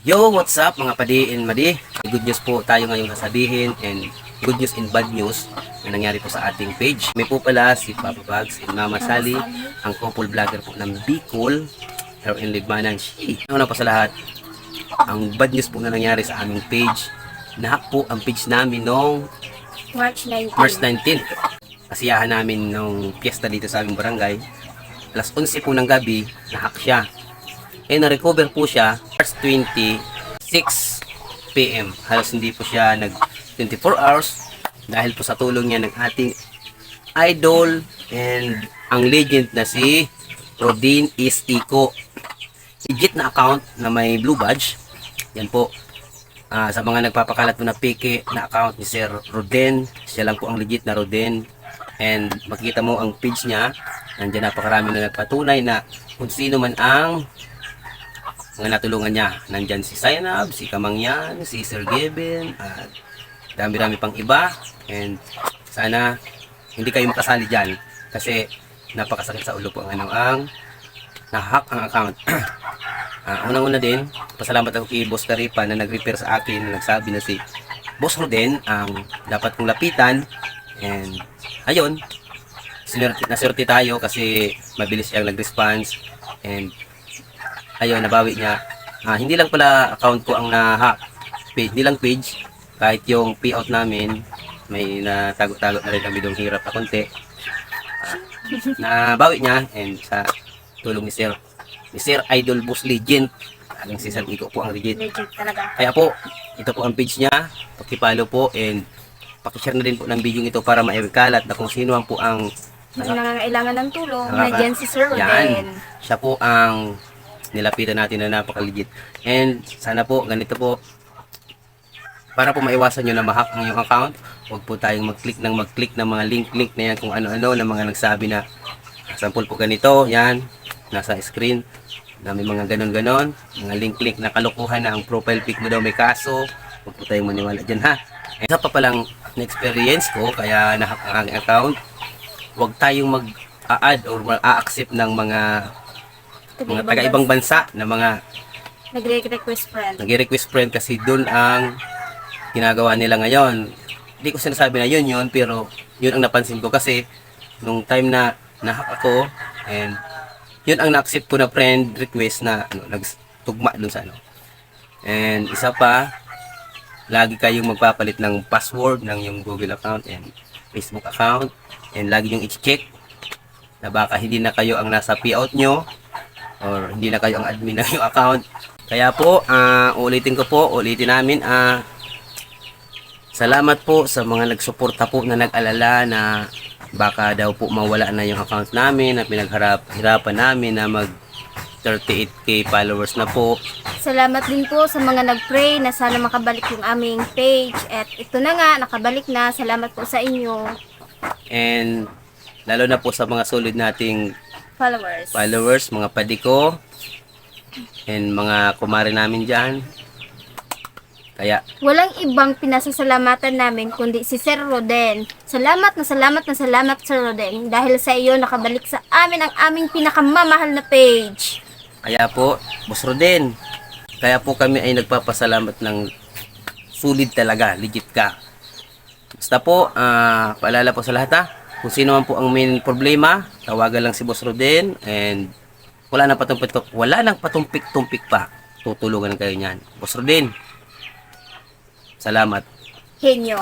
Yo, what's up mga padi and madi? Good news po tayo ngayong sasabihin and good news and bad news na nangyari po sa ating page. May po pala si Papa Bags and Mama Sally, ang couple vlogger po ng Bicol, here in Libmanan. Una pa sa lahat, ang bad news po na nangyari sa aming page, nahack po ang page namin noong March 19. March 19. Kasiyahan namin nung piyesta dito sa aming barangay. Alas 11 po ng gabi, nahack siya. Na-recover po siya March 26 PM. Halos hindi po siya nag 24 hours dahil po sa tulong niya ng ating idol and ang legend na si Rodin is Iko. Legit na account na may blue badge. Yan po. Sa mga nagpapakalat po na peke na account ni Sir Rodin, siya lang po ang legit na Rodin. And makikita mo ang page niya. Nandiyan napakarami na nagpatunay na kung sino man ang mga natulungan niya. Nandyan si Zainab, si Kamangyan, si Sir Geben, at dami-dami pang iba. And sana hindi kayo makasali dyan kasi napakasakit sa ulo po ang nahack ang account. Unang-una din, pasalamat ako kay Boss Caripa na nag-repair sa akin, na nagsabi na si Boss Roden ang dapat kong lapitan. And ayun, naswerte tayo kasi mabilis siyang nag-response. And ayun, nabawi niya. Hindi lang pala account ko ang na-hack. Hindi lang page. Kahit yung payout namin, may natago-tago na rin kami doong hirap na konti. Nabawi niya. And sa tulong ni Sir Idol Boss Legend. Alang si Sir Iko po ang legend. Legend talaga. Kaya po, ito po ang page niya. Pakipalo po and pakishare na din po ng video ito para maikalat na kung sino po ang Nangangailangan ng tulong. Nandiyan si Sir yan. Roden. Siya po ang nilapitan natin na napaka-legit. And sana po, ganito po, para po maiwasan nyo na ma-hack ang inyong account, huwag po tayong mag-click ng mga link na yan kung ano-ano na mga nagsabi na sample po ganito, yan, nasa screen, na may mga ganon-ganon, mga link na kalokohan na ang profile pic mo daw may kaso, huwag po tayong maniwala dyan ha. And isa pa palang na-experience ko, kaya na-hack ang aking account, huwag tayong mag-a-add or mag-a-accept ng mga taga-ibang bansa na mga nag-request friend kasi doon ang ginagawa nila ngayon. Hindi ko sinasabi na yun pero yun ang napansin ko kasi nung time na nahack ako and yun ang na-accept ko na friend request na nagtugma doon sa And isa pa, lagi kayong magpapalit ng password ng yung Google account and Facebook account and lagi yung i-check na baka hindi na kayo ang nasa payout nyo or hindi na kayo ang admin ng yung account. Kaya po, ulitin namin, salamat po sa mga nagsuporta po na nag-alala na baka daw po mawala na yung account namin na hirapan namin na mag 38k followers na po. Salamat din po sa mga nag-pray na sana makabalik yung aming page. At ito na nga, nakabalik na. Salamat po sa inyo. And lalo na po sa mga solid nating Followers, mga padiko and mga kumare namin dyan. Kaya walang ibang pinasasalamatan namin kundi si Sir Roden. Salamat Sir Roden. Dahil sa iyo nakabalik sa amin ang aming pinakamamahal na page. Kaya po, Boss Roden, kaya po kami ay nagpapasalamat ng solid talaga, legit ka. Basta po, paalala po sa lahat kung sino man po ang main problema, tawagan lang si Boss Roden and wala nang patumpik-tumpik pa. Tutulungan kayo niyan. Boss Roden, salamat. Henyo.